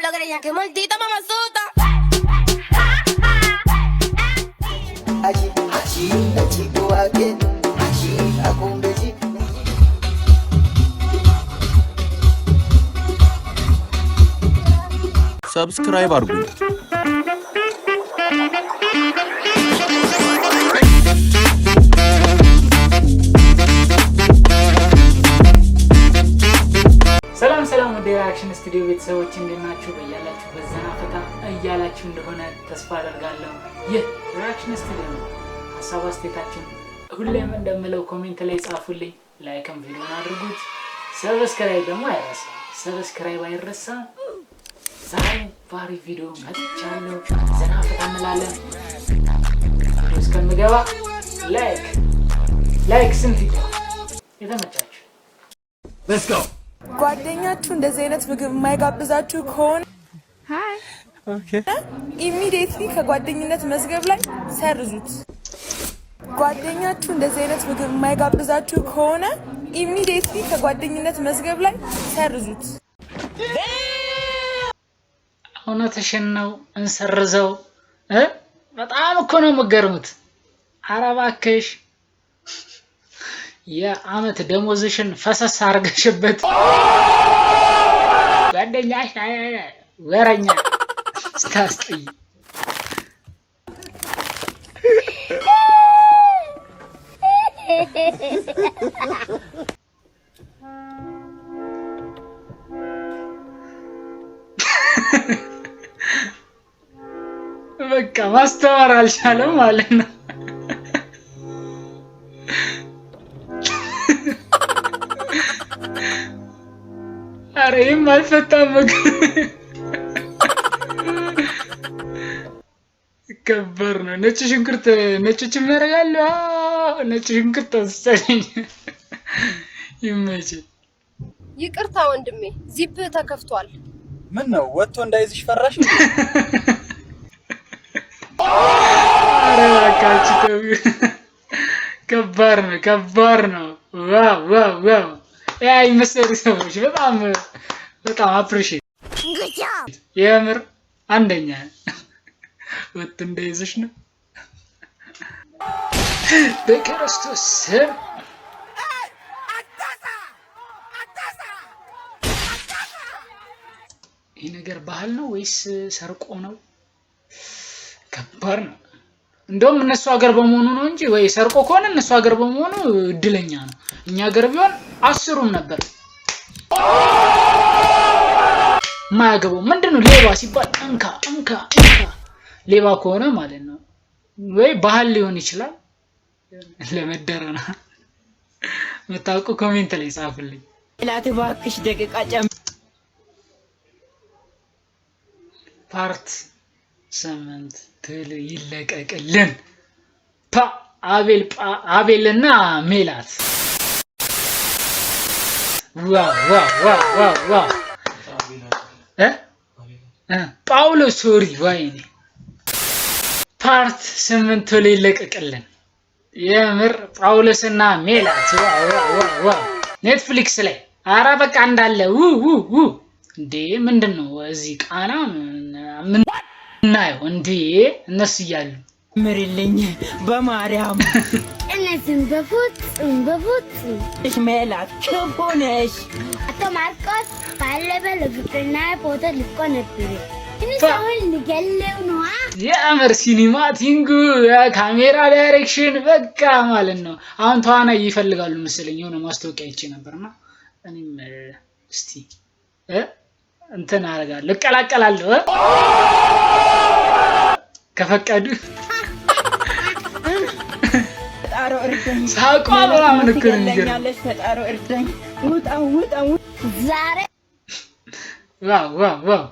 lo creía, que maldita mamazota. Subscribe አድርጉ። ሰላም ወደ ሪአክሽን ስቱዲዮ ቤተሰቦች እንደናችሁ በያላችሁ በዘና ፈታ እያላችሁ እንደሆነ ተስፋ አደርጋለሁ። ይህ ሪአክሽን ስቱዲዮ ነው። ሀሳብ አስተያየታችሁን ሁሌም እንደምለው ኮሜንት ላይ ጻፉልኝ፣ ላይክም ቪዲዮን አድርጉት፣ ሰብስክራይብ ደግሞ አይረሳ። ሰብስክራይብ አይረሳ። ዛሬ ባሪ ቪዲዮ መጥቻለሁ። ዘና ፈታ እንላለን። ቪዲዮ እስከምገባ ላይክ ስንት ይገባ የተመቻችሁ Let's go. ጓደኛችሁ እንደዚህ አይነት ምግብ የማይጋብዛችሁ ከሆነ ኢሚዲየትሊ ከጓደኝነት መዝገብ ላይ ሰርዙት። ጓደኛችሁ እንደዚህ አይነት ምግብ የማይጋብዛችሁ ከሆነ ኢሚዲየትሊ ከጓደኝነት መዝገብ ላይ ሰርዙት። እውነትሽን ነው፣ እንሰርዘው። በጣም እኮ ነው የምትገርሙት። ኧረ እባክሽ የአመት ደሞዝሽን ፈሰስ አርገሽበት ጓደኛሽ ወረኛ ስታስጠይ። በቃ ማስተዋር አልቻለም ማለት ነው። አረ ይሄም አልፈታም። ከበር ነው። ነጭ ሽንኩርት ነጭችም ያደርጋሉ። ነጭ ሽንኩርት ተሰለኝ። ይመች። ይቅርታ ወንድሜ፣ ዚፕ ተከፍቷል። ምን ነው ወጥቶ እንዳይዝሽ ፈራሽ? አረ አካቺ ከባድ ነው። ዋው ያይ መሰሪ ሰዎች በጣም አፕሪሺየት የምር አንደኛ ወጥ እንደይዝሽ ነው በክርስቶስ ስም። ይህ ነገር ባህል ነው ወይስ ሰርቆ ነው? ከባድ ነው። እንደውም እነሱ ሀገር በመሆኑ ነው እንጂ ወይ ሰርቆ ከሆነ እነሱ ሀገር በመሆኑ እድለኛ ነው። እኛ ሀገር ቢሆን አስሩም ነበር። ማያገባው ምንድነው? ሌባ ሲባል እንካ ሌባ ከሆነ ማለት ነው። ወይ ባህል ሊሆን ይችላል። ለመደረና መታወቁ ኮሜንት ላይ ጻፉልኝ። ላት ባክሽ ደቂቃ ጨም ፓርት 8 ትል ይለቀቅልን። አቤልና ሜላት ዋው ጳውሎስ ሶሪ ወይኔ ፓርት 8 ትል ይለቀቅልን። የምር ጳውሎስና ሜላት ዋው ኔትፍሊክስ ላይ አራ በቃ እንዳለ እንዴ ምንድነው እዚህ ቃና ምን ናየው እንዴ እነሱ እያሉ ምርልኝ በማርያም እነዚህም በፉት እሽ ሜላት ከቦነሽ አቶ ማርቆስ ባለበለ ፍቅርና ፎቶ ልኮ ነበር። እንሰውን ልገለው ነው። የአመር ሲኒማቲንግ ካሜራ ዳይሬክሽን በቃ ማለት ነው። አሁን ተዋናይ ይፈልጋሉ መሰለኝ። የሆነ ማስታወቂያ አይቼ ነበርና እኔም እስቲ እንትን አደርጋለሁ እቀላቀላለሁ ከፈቀዱ ፈጣሮ እርዳኝ። ሳቋላ ምን እኮ ነው የሚገርምሽ። ፈጣሮ እርዳኝ። ውጣ ዛሬ ዋው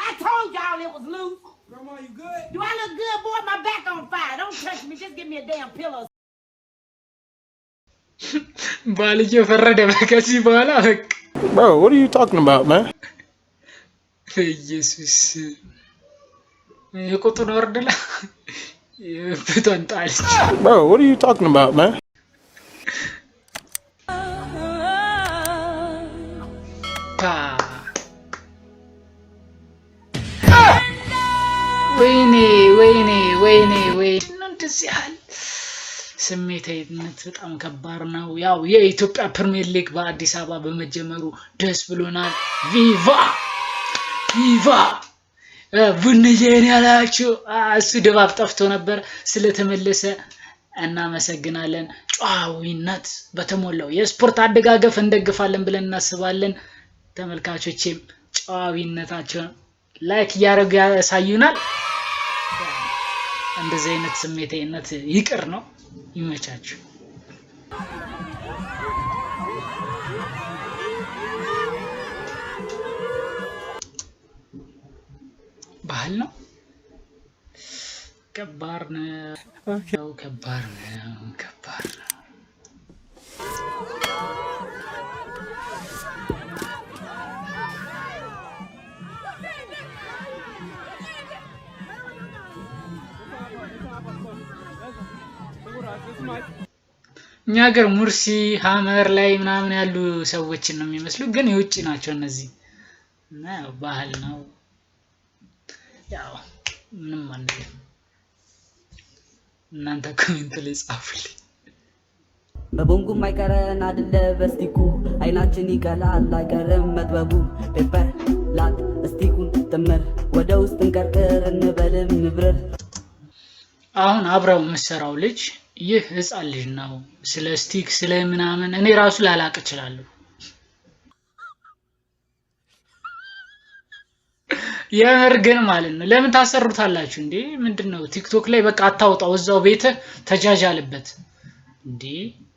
I told y'all it was loose. Grandma, you good? Do I look good, boy? My back on fire. Don't touch me. Just give me a damn pillow. ባልየው ፈረደ ከዚህ በኋላ በቃ Bro, what are you talking about, man? ኢየሱስ የቁጡን ወርደላ የፍቷን ጣልች። Bro, what are you talking about, man? ወይኔ እንደዚህ ያህል ስሜታዊነት በጣም ከባድ ነው። ያው የኢትዮጵያ ፕሪሚየር ሊግ በአዲስ አበባ በመጀመሩ ደስ ብሎናል። ቪቫ ቡንዬን ያላችሁ እሱ ድባብ ጠፍቶ ነበር ስለተመለሰ እናመሰግናለን። ጨዋዊነት በተሞላው የስፖርት አደጋገፍ እንደግፋለን ብለን እናስባለን። ተመልካቾቼም ጨዋዊነታቸውን ላይክ እያደረጉ ያሳዩናል። እንደዚህ አይነት ስሜታዊነት ይቅር ነው። ይመቻችሁ። ባህል ነው። ከባድ ነው። ከባድ ነው። እኛ ሀገር ሙርሲ ሀመር ላይ ምናምን ያሉ ሰዎችን ነው የሚመስሉ፣ ግን የውጭ ናቸው እነዚህ እና ያው ባህል ነው። ያው ምንም አንልም። እናንተ ኮሜንት ላይ ጻፉልኝ። በቦንጉም አይቀረን አይደለ በስቲኩ አይናችን ይቀላል አይቀርም መጥበቡ ፔፐር ላክ ስቲኩን ጥምር ወደ ውስጥ እንቀርቅር እንበልም ንብረር። አሁን አብረው የምሰራው ልጅ ይህ ህፃን ልጅ ነው። ስለ ስቲክ ስለ ምናምን እኔ ራሱ ላላቅ እችላለሁ። የምር ግን ማለት ነው ለምን ታሰሩታላችሁ እንዴ? ምንድነው ቲክቶክ ላይ በቃ አታውጣው፣ እዛው ቤት ተጃጃልበት እንዴ።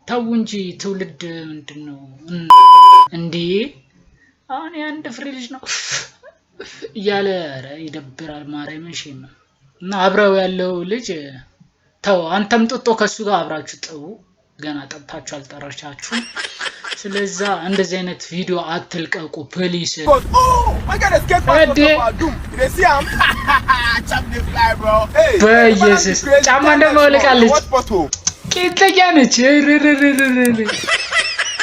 ተው እንጂ ትውልድ ምንድነው እንዴ? አሁን አንድ ፍሬ ልጅ ነው እያለ ይደብራል። ማርያምን ሼም ነው። እና አብረው ያለው ልጅ ተው፣ አንተም ጥጦ ከሱ ጋር አብራችሁ ጥሩ። ገና ጠጣችሁ አልጠራቻችሁ። ስለዛ እንደዚህ አይነት ቪዲዮ አትልቀቁ ፕሊስ። በኢየሱስ ጫማ እንደማውልቃለች ቄጠኛ ነች።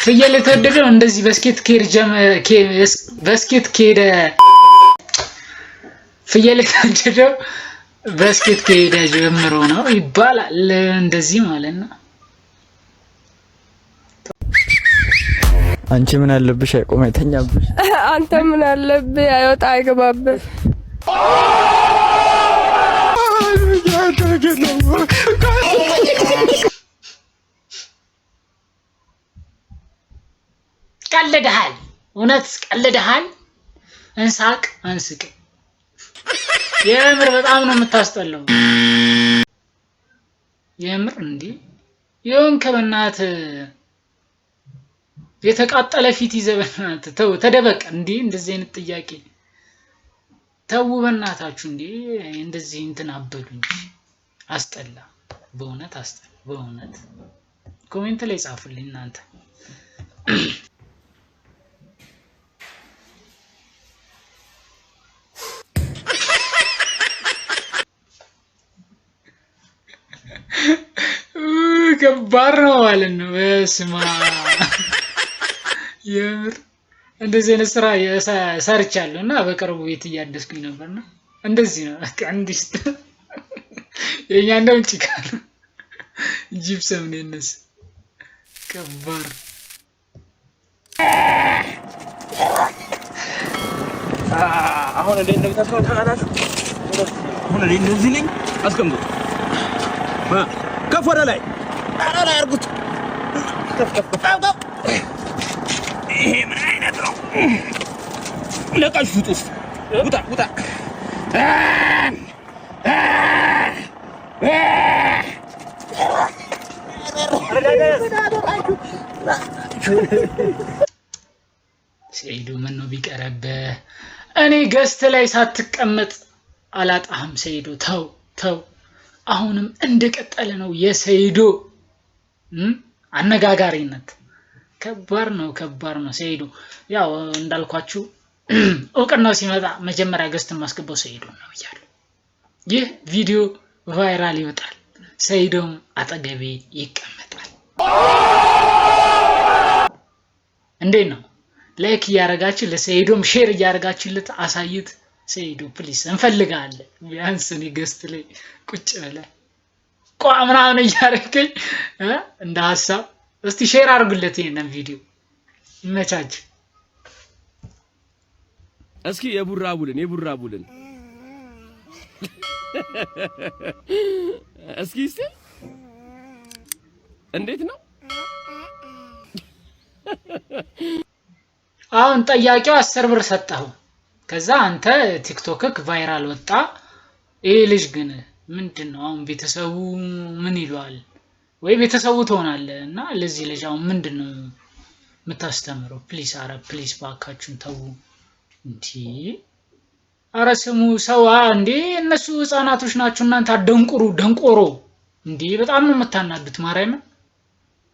ፍየል የተወደደው እንደዚህ በስኬት ከሄደ ፍየል የተወደደው በስኬት ከሄደ ጀምሮ ነው ይባላል። እንደዚህ ማለት ነው። አንቺ ምን አለብሽ አይቆም አይተኛብሽ? አንተ ምን አለብህ አይወጣ አይገባብህ? ቀልደሃል፣ እውነት ቀልደሃል። እንሳቅ አንስቅ። የምር በጣም ነው የምታስጠላው። የምር እንዴ የሆንክ በእናትህ የተቃጠለ ፊት ይዘህ በእናትህ ተው፣ ተደበቅ እንዴ። እንደዚህ አይነት ጥያቄ ተው በእናታችሁ እንዴ። እንደዚህ እንትን አበሉ እንጂ አስጠላ፣ በእውነት አስጠላ። በእውነት ኮሜንት ላይ ጻፉልኝ እናንተ። ከባድ ነው ማለት ነው። በስማ የምር እንደዚህ አይነት ስራ ሰርቻለሁ እና በቅርቡ ቤት እያደስኩኝ ነበርና እንደዚህ ነው በቃ እንዲስ የኛ እንደው ጭቃ ነው ጂፕሰም ነው እነሱ። ከባድ አሁን እንደ እንደምታስቀምጡ ታውቃላችሁ። አሁን እንደ እንደዚህ ነኝ አስቀምጡ። ከፍ ወደ ላይ አድርጉት። ይሄ ምን አይነት ነው? ለቃሽ ውጡ። ውጣ ሰይዱ ምን ነው ቢቀርብህ? እኔ ገስት ላይ ሳትቀመጥ አላጣህም ሰይዱ። ተው አሁንም እንደቀጠለ ነው የሰይዱ አነጋጋሪነት። ከባድ ነው ሰይዱ። ያው እንዳልኳችሁ እውቅናው ሲመጣ መጀመሪያ ገስትን ማስገባው ሰይዱ ነው ብያለሁ። ይህ ቪዲዮ ቫይራል ይወጣል፣ ሰይዱም አጠገቤ ይቀመጣል። እንዴት ነው? ላይክ እያደረጋችሁ ለሰይዱም ሼር እያደረጋችሁለት አሳዩት። ሰይዶ ፕሊስ እንፈልጋለን። ቢያንስ እኔ ገስት ላይ ቁጭ ብለህ ቋ ምናምን እያደረገኝ እንደ ሀሳብ እስቲ ሼር አድርጉለት ይሄንን ቪዲዮ ይመቻች። እስኪ የቡራቡልን እስኪ እንዴት ነው አሁን ጠያቂው 10 ብር ሰጣው። ከዛ አንተ ቲክቶክክ ቫይራል ወጣ። ይሄ ልጅ ግን ምንድነው አሁን ቤተሰቡ ምን ይሏል? ወይ ቤተሰቡ ትሆናለህ እና ለዚህ ልጅ አሁን ምንድነው የምታስተምረው? ፕሊስ አረ ፕሊስ ባካችሁን ተው እንዴ! አረ ስሙ ሰው እንዴ! እነሱ ህፃናቶች ናቸው። እናንተ አደንቁሩ ደንቆሮ እንዴ! በጣም ነው የምታናዱት። ማርያም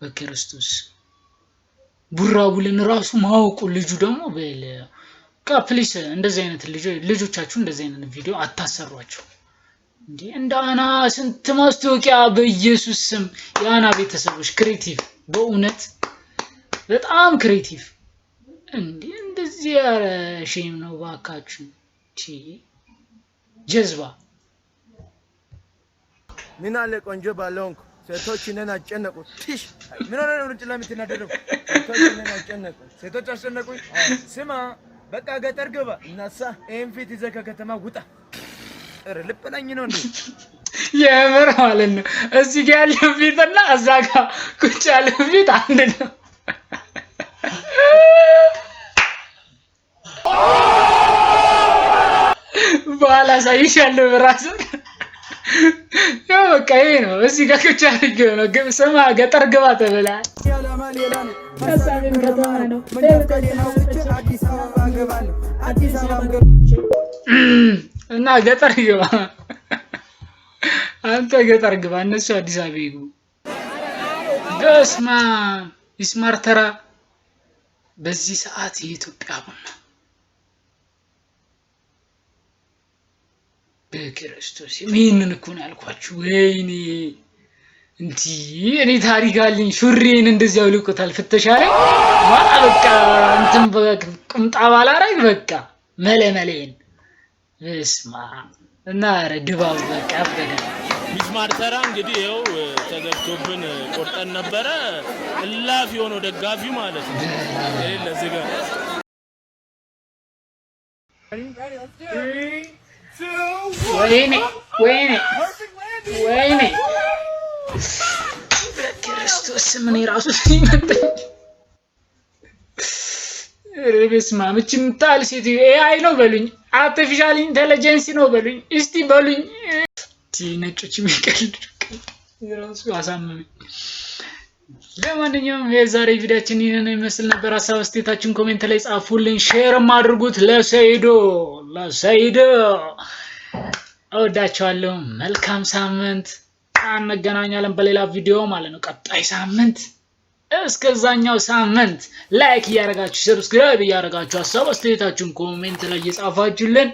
በክርስቶስ ቡራቡልን ራሱ ማውቁ ልጁ ደግሞ ፕሊስ እንደዚህ አይነት ልጆቻችሁ እንደዚህ አይነት ቪዲዮ አታሰሯቸው እንዴ! እንዳና ስንት ማስታወቂያ በኢየሱስ ስም ያና ቤተሰቦች ክሬቲቭ በእውነት በጣም ክሬቲቭ እንዴ! እንደዚህ ያረ ሼም ነው ባካችሁ። ጀዝባ ምን አለ ቆንጆ ባለንኩ ሴቶች ነን አጨነቁት። ትሽ ምን ሆነ ነው ጭላ የምትናደደው? ሴቶች ነን አጨነቁት። ሴቶች አጨነቁኝ። ስማ በቃ ገጠር ግባ እናሳ ይሄን ፊት ይዘህ ከከተማ ውጣ። ልብላኝ ነው እንዴ? የምር ማለት ነው። እዚህ ጋር ያለው ፊትና እዛ ጋር ቁጭ ያለው ፊት አንድ ነው። በኋላ ሳይሻለው ራሱ ያው በቃ ይሄ ነው። እዚህ ጋር ቁጭ ያለው ነው። ግን ስማ ገጠር ግባ ተብለሃል። እና ገጠር ግባ አንተ ገጠር ግባ እነሱ አዲስ አበባ ይግቡ። በስማ ይስማርተራ በዚህ ሰዓት የኢትዮጵያ ቡና በክርስቶስ ይሄንን እኮ ነው ያልኳችሁ። ወይኔ እንዴ እኔ ታሪክ አለኝ። ሹሬን እንደዚህ ያውልቁታል ፍተሻ ላይ በቃ እንትን ቁምጣ ባላረግ በቃ መለመሌን በስማ እና ድባቡ በቃ አበደ። ሚስማር ተራ እንግዲህ ይኸው ተዘግቶብን ቆርጠን ነበረ። እላፊ የሆነው ደጋፊ ማለት ነው። ይሄ ለዚህ ጋር ወይኔ ክርስቶስ ምን ራሱ ሲመጣኝ በስመ አብ የምታህል ሴትዮ ኤአይ ነው በሉኝ፣ አርቲፊሻል ኢንተለጀንስ ነው በሉኝ፣ እስቲ በሉኝ። ነጮች የሚቀልዱ ራሱ አሳመመኝ። ለማንኛውም የዛሬ ቪዲዮአችን ይሄን ይመስል ነበር። ሀሳብ አስተያየታችሁን ኮሜንት ላይ ጻፉልኝ፣ ሼርም አድርጉት ለሰይዶ እወዳችኋለሁ። መልካም ሳምንት። እንገናኛለን በሌላ ቪዲዮ ማለት ነው ቀጣይ ሳምንት። እስከዛኛው ሳምንት ላይክ እያደረጋችሁ ሰብስክራይብ እያደረጋችሁ ሀሳብ አስተያየታችሁን ኮሜንት ላይ እየጻፋችሁልን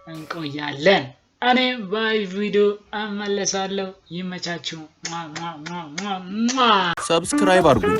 እንቆያለን። እኔ በቪዲዮ እመለሳለሁ። ይመቻችሁ። ሰብስክራይብ አድርጉ።